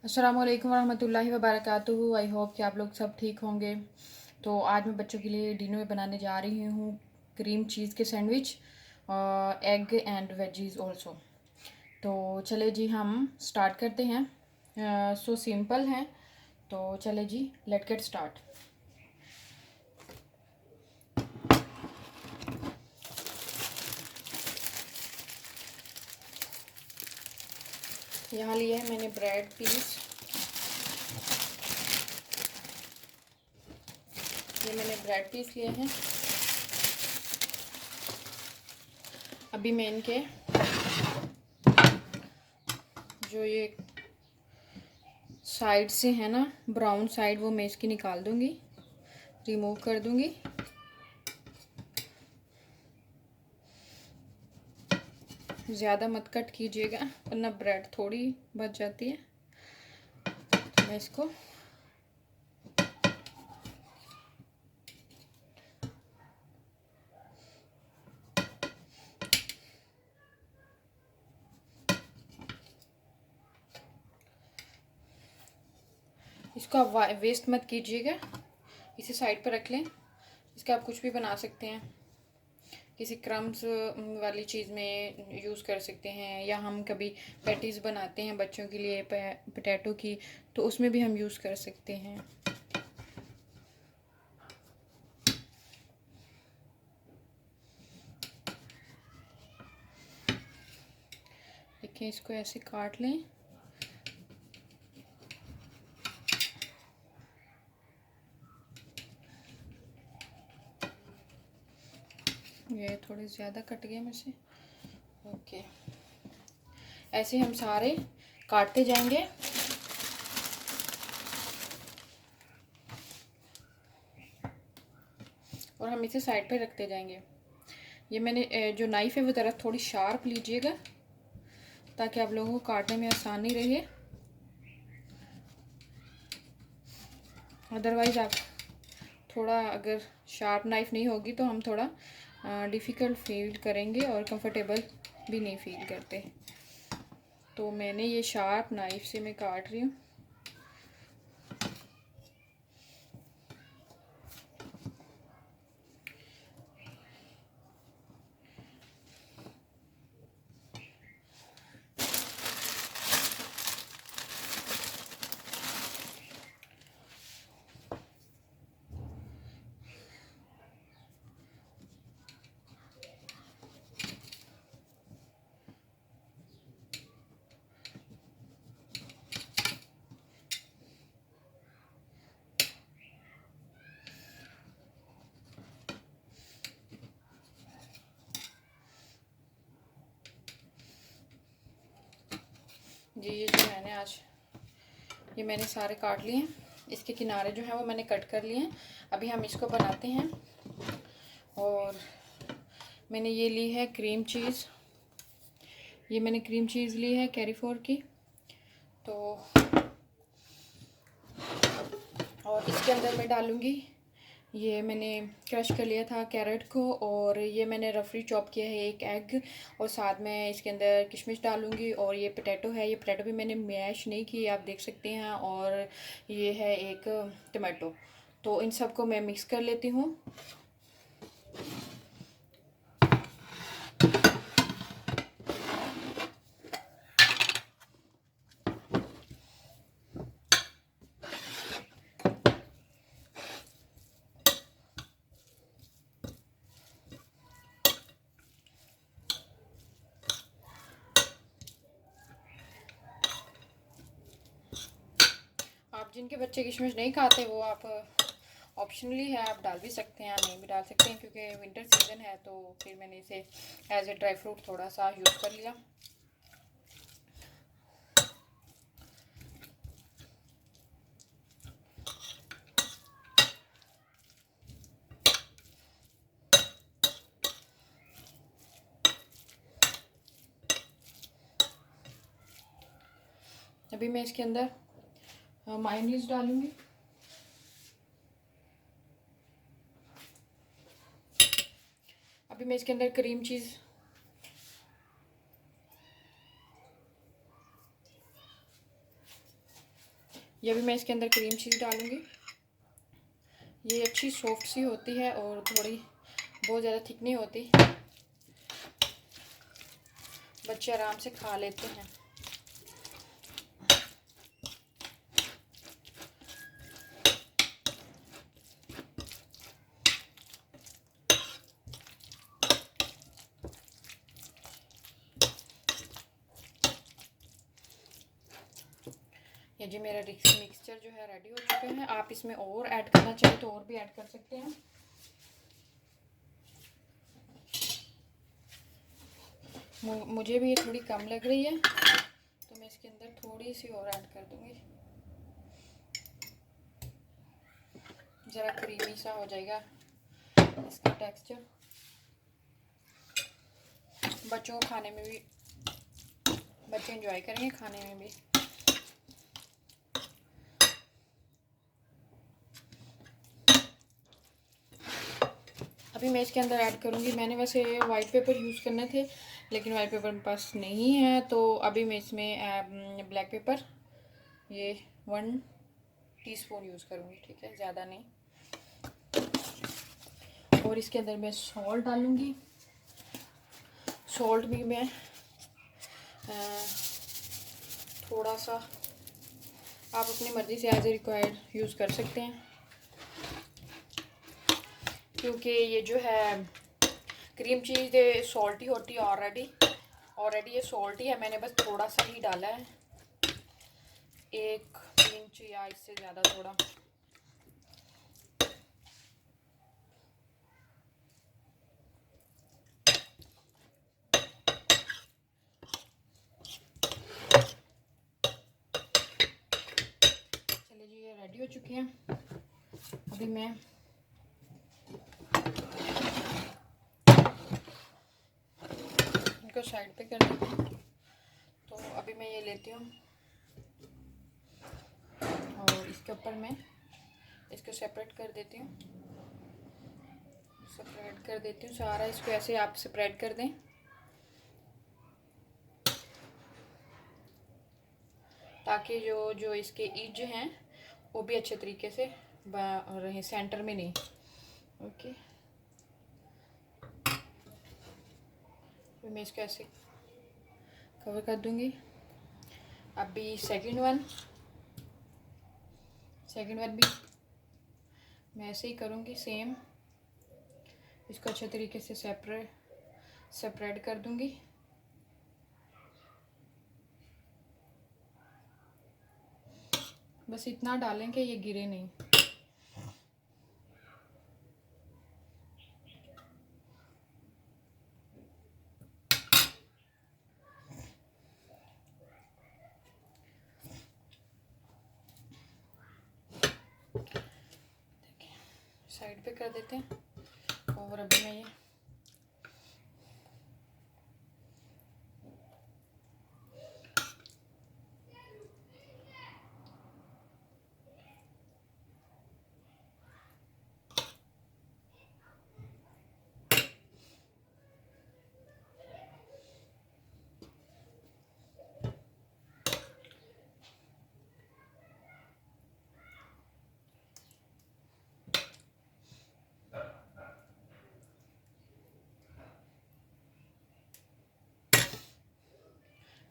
अस्सलामुअलैकुम वरहमतुल्लाहि वबरकातुहू। I hope कि आप लोग सब ठीक होंगे। तो आज मैं बच्चों के लिए डिनर में बनाने जा रही हूँ क्रीम चीज़ के sandwich, egg and veggies also. तो चले जी हम स्टार्ट करते हैं। सो सिंपल हैं, तो चले जी लेट गेट स्टार्ट। यहाँ लिया है मैंने ब्रेड पीस। ये मैंने ब्रेड पीस लिए हैं। अभी मैं इनके जो ये साइड से है ना, ब्राउन साइड, वो मैं इसकी निकाल दूंगी, रिमूव कर दूंगी। ज़्यादा मत कट कीजिएगा वरना ब्रेड थोड़ी बच जाती है। तो मैं इसको आप वेस्ट मत कीजिएगा, इसे साइड पर रख लें। इसका आप कुछ भी बना सकते हैं, किसी क्रम्स वाली चीज़ में यूज़ कर सकते हैं, या हम कभी पैटीज़ बनाते हैं बच्चों के लिए पोटैटो की, तो उसमें भी हम यूज़ कर सकते हैं। देखिए, इसको ऐसे काट लें। ये थोड़े ज़्यादा कट गए मुझसे। ओके, ऐसे हम सारे काटते जाएंगे। और हम इसे साइड पे रखते जाएंगे। ये मैंने जो नाइफ़ है वो ज़रा थोड़ी शार्प लीजिएगा ताकि आप लोगों को काटने में आसानी रहे। अदरवाइज़ आप थोड़ा, अगर शार्प नाइफ़ नहीं होगी तो हम थोड़ा डिफ़िकल्ट फील करेंगे और कंफर्टेबल भी नहीं फील करते। तो मैंने ये शार्प नाइफ़ से मैं काट रही हूँ। जी, ये जो मैंने सारे काट लिए हैं। इसके किनारे जो है वो मैंने कट कर लिए हैं। अभी हम इसको बनाते हैं। और मैंने ये ली है क्रीम चीज़। ये मैंने क्रीम चीज़ ली है कैरीफोर की। तो और इसके अंदर मैं डालूँगी, ये मैंने क्रश कर लिया था कैरेट को, और ये मैंने रफली चॉप किया है एक एग, और साथ में इसके अंदर किशमिश डालूँगी। और ये पोटैटो है, ये पोटैटो भी मैंने मैश नहीं की, आप देख सकते हैं। और ये है एक टमाटो। तो इन सब को मैं मिक्स कर लेती हूँ। आप जिनके बच्चे किशमिश नहीं खाते वो आप ऑप्शनली है, आप डाल भी सकते हैं, नहीं भी डाल सकते हैं, क्योंकि विंटर सीज़न है। तो फिर मैंने इसे एज ए ड्राई फ्रूट थोड़ा सा यूज़ कर लिया। अभी मैं इसके अंदर मायोनीज डालूंगी। अभी मैं इसके अंदर क्रीम चीज़ ये भी मैं इसके अंदर क्रीम चीज़ डालूँगी। ये अच्छी सॉफ्ट सी होती है और थोड़ी बहुत ज़्यादा थिक नहीं होती, बच्चे आराम से खा लेते हैं। ये जी मेरा मिक्सचर जो है रेडी हो चुका है। आप इसमें और ऐड करना चाहें तो और भी ऐड कर सकते हैं। मुझे भी ये थोड़ी कम लग रही है तो मैं इसके अंदर थोड़ी सी और ऐड कर दूंगी, ज़रा क्रीमी सा हो जाएगा इसका टेक्सचर। बच्चों को खाने में भी, बच्चे एंजॉय करेंगे खाने में भी। अभी मैं इसके अंदर ऐड करूँगी, मैंने वैसे वाइट पेपर यूज़ करने थे लेकिन वाइट पेपर मेरे पास नहीं है, तो अभी मैं इसमें ब्लैक पेपर ये 1 टीस्पून यूज़ करूँगी, ठीक है, ज़्यादा नहीं। और इसके अंदर मैं सॉल्ट डालूँगी। सॉल्ट भी मैं थोड़ा सा, आप अपनी मर्ज़ी से एज ए रिक्वायर्ड यूज़ कर सकते हैं, क्योंकि ये जो है क्रीम चीज़ सॉल्टी होती है ऑलरेडी ये सॉल्टी है। मैंने बस थोड़ा सा ही डाला है, 1 इंच या इससे ज़्यादा थोड़ा। चलिए जी, ये रेडी हो चुके हैं। अभी मैं इनको साइड पे कर देती हूँ। तो अभी मैं ये लेती हूँ और इसके ऊपर मैं इसको सेपरेट कर देती हूँ, सारा इसको ऐसे आप सेपरेट कर दें ताकि जो इसके एज हैं वो भी अच्छे तरीके से रहे, सेंटर में नहीं। ओके, फिर मैं इसको ऐसे कवर कर दूंगी। अभी सेकंड वन भी मैं ऐसे ही करूँगी, सेम इसको अच्छे तरीके से सेपरेट कर दूंगी। बस इतना डालें कि ये गिरे नहीं। साइड पे कर देते हैं और अभी मैं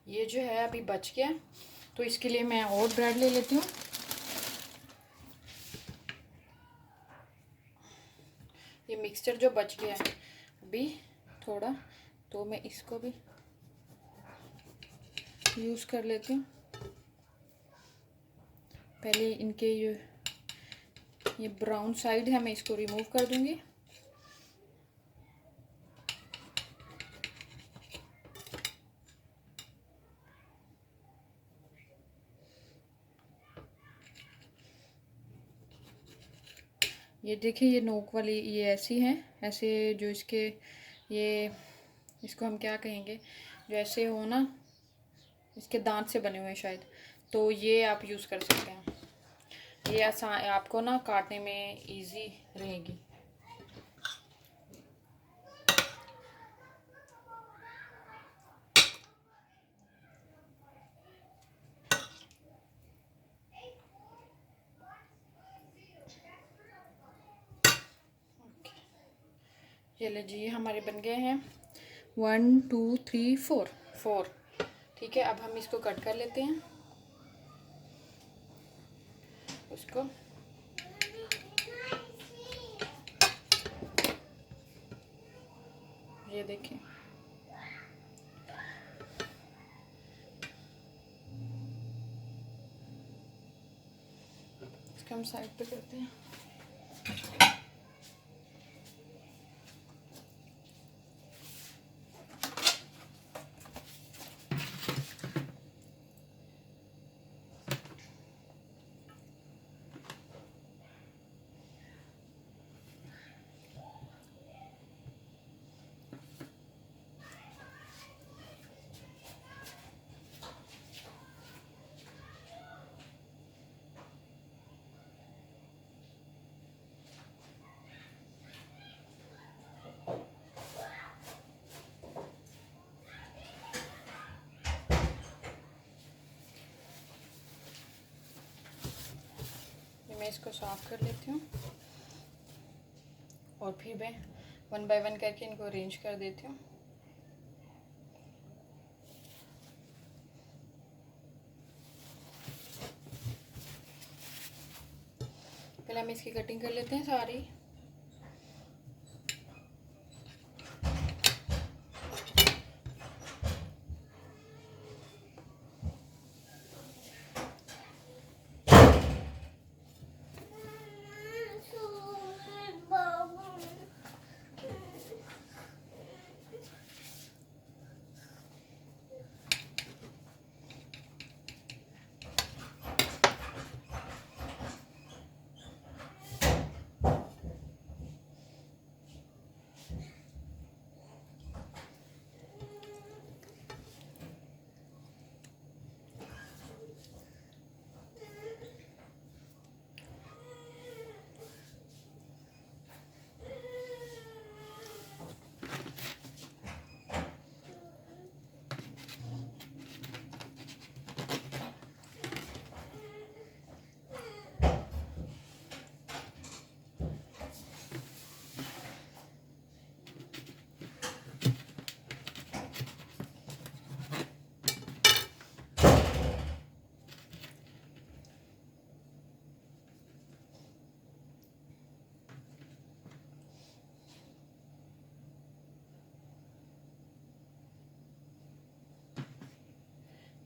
ये जो है अभी बच गया, तो इसके लिए मैं और ब्रेड ले लेती हूँ। ये मिक्सचर जो बच गया है अभी थोड़ा, तो मैं इसको भी यूज़ कर लेती हूँ। पहले इनके ये ब्राउन साइड है, मैं इसको रिमूव कर दूँगी। ये देखिए, ये नोक वाली ये ऐसी हैं, ऐसे जो इसके ये इसको हम क्या कहेंगे, जो ऐसे हो ना, इसके दांत से बने हुए हैं शायद, तो ये आप यूज़ कर सकते हैं। ये आसान, आपको ना काटने में इजी रहेगी। चलिए जी, ये हमारे बन गए हैं 1 2 3 4 4। ठीक है, अब हम इसको कट कर लेते हैं उसको। ये देखिए, इसको हम साइड पे करते हैं। मैं इसको साफ कर लेती हूँ और फिर मैं 1 बाय 1 करके इनको अरेंज कर देती हूँ। पहले हम इसकी कटिंग कर लेते हैं सारी।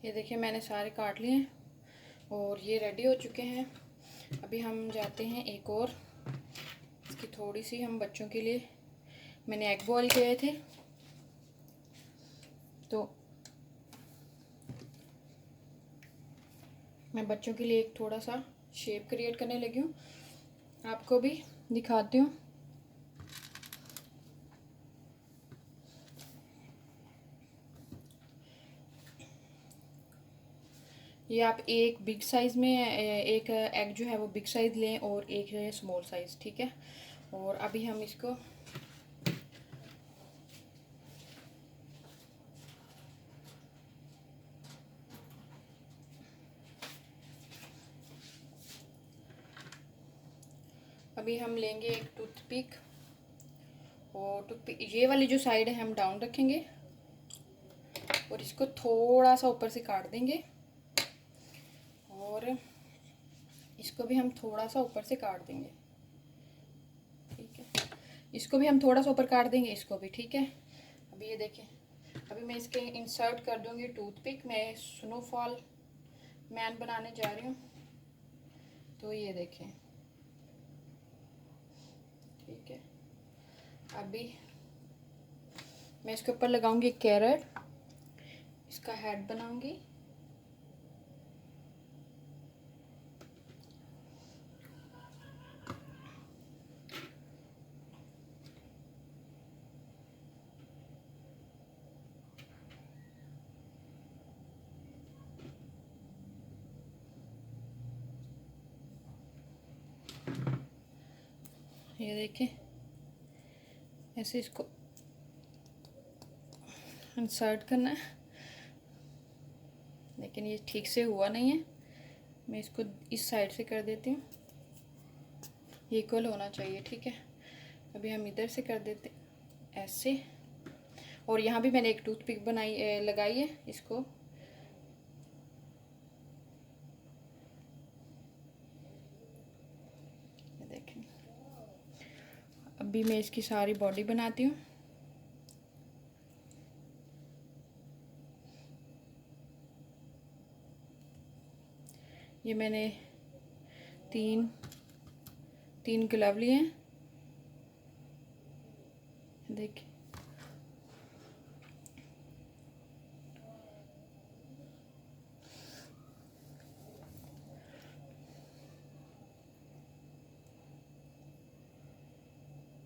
ये देखिए, मैंने सारे काट लिए हैं और ये रेडी हो चुके हैं। अभी हम जाते हैं एक और, इसकी थोड़ी सी हम बच्चों के लिए, मैंने एग बॉईल किए थे तो मैं बच्चों के लिए एक थोड़ा सा शेप क्रिएट करने लगी हूँ, आपको भी दिखाती हूँ। ये आप एक बिग साइज़ में एक एग जो है वो बिग साइज़ लें और एक है स्मॉल साइज़, ठीक है। और अभी हम इसको अभी हम लेंगे एक टूथपिक, और टूथपिक ये वाली जो साइड है हम डाउन रखेंगे और इसको थोड़ा सा ऊपर से काट देंगे, और इसको भी हम थोड़ा सा ऊपर से काट देंगे, ठीक है। इसको भी हम थोड़ा सा ऊपर काट देंगे, इसको भी, ठीक है। अभी ये देखें, अभी मैं इसके इंसर्ट कर दूंगी टूथपिक। मैं स्नोफॉल मैन बनाने जा रही हूँ, तो ये देखें, ठीक है। अभी मैं इसके ऊपर लगाऊंगी कैरेट, इसका हेड बनाऊंगी। ये देखें, ऐसे इसको इंसर्ट करना है, लेकिन ये ठीक से हुआ नहीं है। मैं इसको इस साइड से कर देती हूँ, इक्वल होना चाहिए, ठीक है। अभी हम इधर से कर देते हैं। ऐसे। और यहाँ भी मैंने एक टूथपिक लगाई है इसको। देखें, अभी मैं इसकी सारी बॉडी बनाती हूँ। ये मैंने तीन ग्लव लिए हैं, देखिए।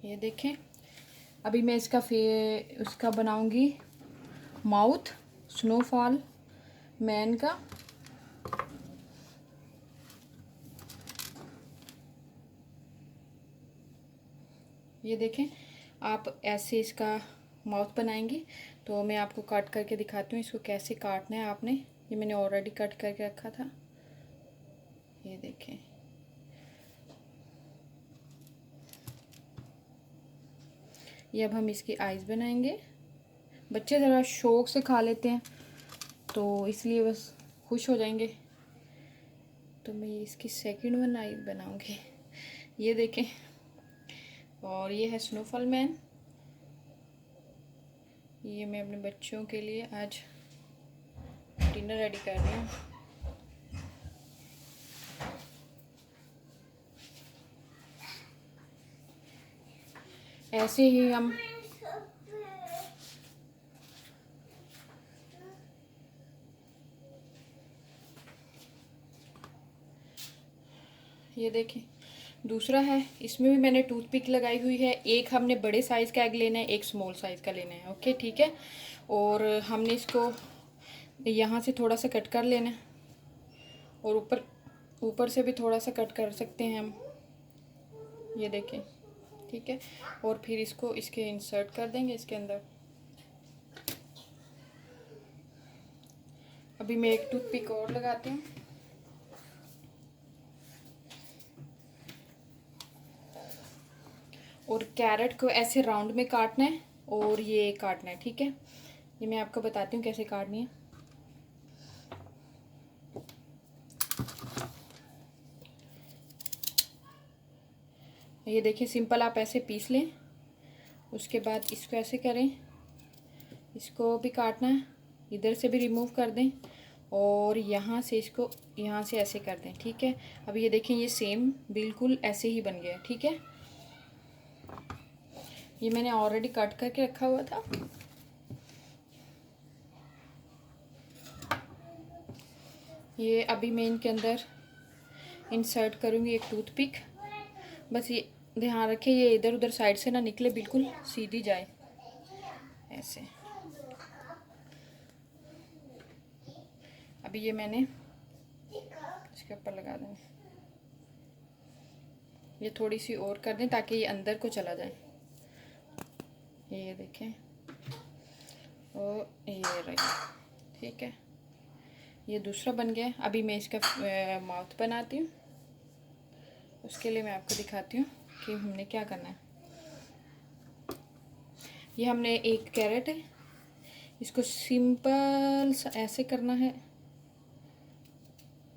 ये देखें, अभी मैं उसका बनाऊंगी माउथ स्नोफॉल मैन का। ये देखें, आप ऐसे इसका माउथ बनाएंगी। तो मैं आपको कट करके दिखाती हूँ इसको कैसे काटना है आपने। ये मैंने ऑलरेडी कट करके रखा था, ये देखें। ये अब हम इसकी आइज़ बनाएंगे। बच्चे ज़रा शौक से खा लेते हैं तो इसलिए बस खुश हो जाएंगे। तो मैं इसकी सेकंड वन आइज़ बनाऊंगी, ये देखें। और ये है स्नोफॉल मैन। ये मैं अपने बच्चों के लिए आज डिनर रेडी कर रही हूँ। ऐसे ही हम ये देखें, दूसरा है, इसमें भी मैंने टूथपिक लगाई हुई है। एक हमने बड़े साइज़ का एग लेना है, एक स्मॉल साइज़ का लेना है। ओके, ठीक है। और हमने इसको यहाँ से थोड़ा सा कट कर लेना है और ऊपर से भी थोड़ा सा कट कर सकते हैं हम, ये देखें, ठीक है। और फिर इसको इसके इंसर्ट कर देंगे इसके अंदर। अभी मैं एक टूथपिक और लगाती हूँ। और कैरेट को ऐसे राउंड में काटना है और ये काटना है, ठीक है। ये मैं आपको बताती हूँ कैसे काटनी है। ये देखिए, सिंपल आप ऐसे पीस लें। उसके बाद इसको ऐसे करें, इसको भी काटना है, इधर से भी रिमूव कर दें और यहाँ से इसको यहाँ से ऐसे कर दें, ठीक है। अब ये देखें, ये सेम बिल्कुल ऐसे ही बन गया, ठीक है। ये मैंने ऑलरेडी कट करके रखा हुआ था। ये अभी मैं इनके अंदर इंसर्ट करूँगी एक टूथपिक। बस ये ध्यान रखें ये इधर उधर साइड से ना निकले, बिल्कुल सीधी जाए ऐसे। अभी ये मैंने इसके ऊपर लगा दें, ये थोड़ी सी और कर दें ताकि ये अंदर को चला जाए। ये देखें, और ये रही, ठीक है। ये दूसरा बन गया। अभी मैं इसका माउथ बनाती हूँ। उसके लिए मैं आपको दिखाती हूँ कि हमने क्या करना है। ये हमने एक कैरेट है, इसको सिंपल ऐसे करना है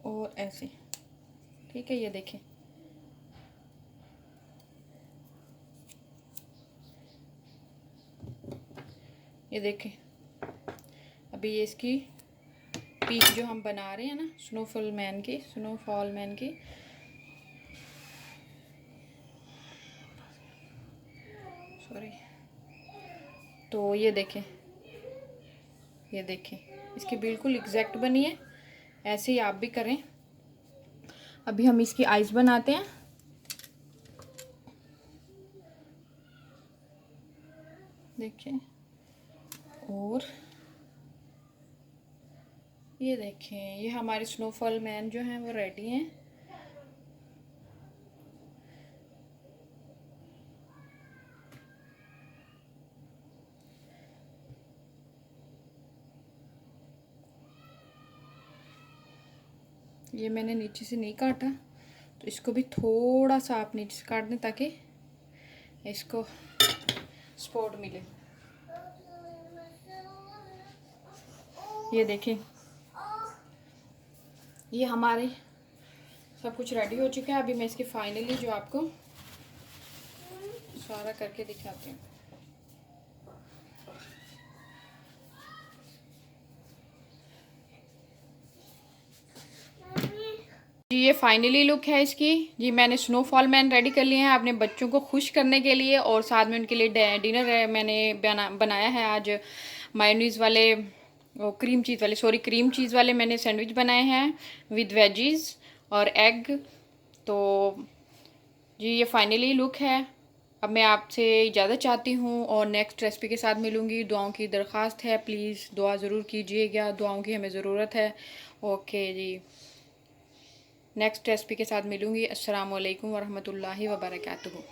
और ऐसे, ठीक है। ये देखें, ये देखें। अभी ये इसकी पीक जो हम बना रहे हैं ना स्नोफॉल मैन की, सॉरी। तो ये देखें, ये देखें, इसकी बिल्कुल एग्जैक्ट बनी है। ऐसे ही आप भी करें। अभी हम इसकी आइज़ बनाते हैं। देखें, और ये देखें, ये हमारे स्नोफॉल मैन जो हैं वो रेडी हैं। ये मैंने नीचे से नहीं काटा, तो इसको भी थोड़ा सा आप नीचे से काट दें ताकि इसको सपोर्ट मिले। ये देखें, ये हमारे सब कुछ रेडी हो चुका है। अभी मैं इसकी फाइनली जो आपको सारा करके दिखाती हूँ। जी ये फाइनली लुक है इसकी। जी मैंने स्नोफॉल मैन रेडी कर लिए हैं अपने बच्चों को खुश करने के लिए, और साथ में उनके लिए डिनर मैंने बनाया है आज मायोनीज वाले, वो क्रीम चीज़ वाले, सॉरी क्रीम चीज़ वाले मैंने सैंडविच बनाए हैं विद वेजीज और एग। तो जी ये फाइनली लुक है। अब मैं आपसे इजाज़त चाहती हूँ और नेक्स्ट रेसिपी के साथ मिलूँगी। दुआओं की दरख्वास्त है, प्लीज़ दुआ ज़रूर कीजिएगा, दुआओं की हमें ज़रूरत है। ओके जी, नेक्स्ट रेसिपी के साथ मिलूँगी। अस्सलाम वालेकुम वरहमतुल्लाहि वबरकातुहू।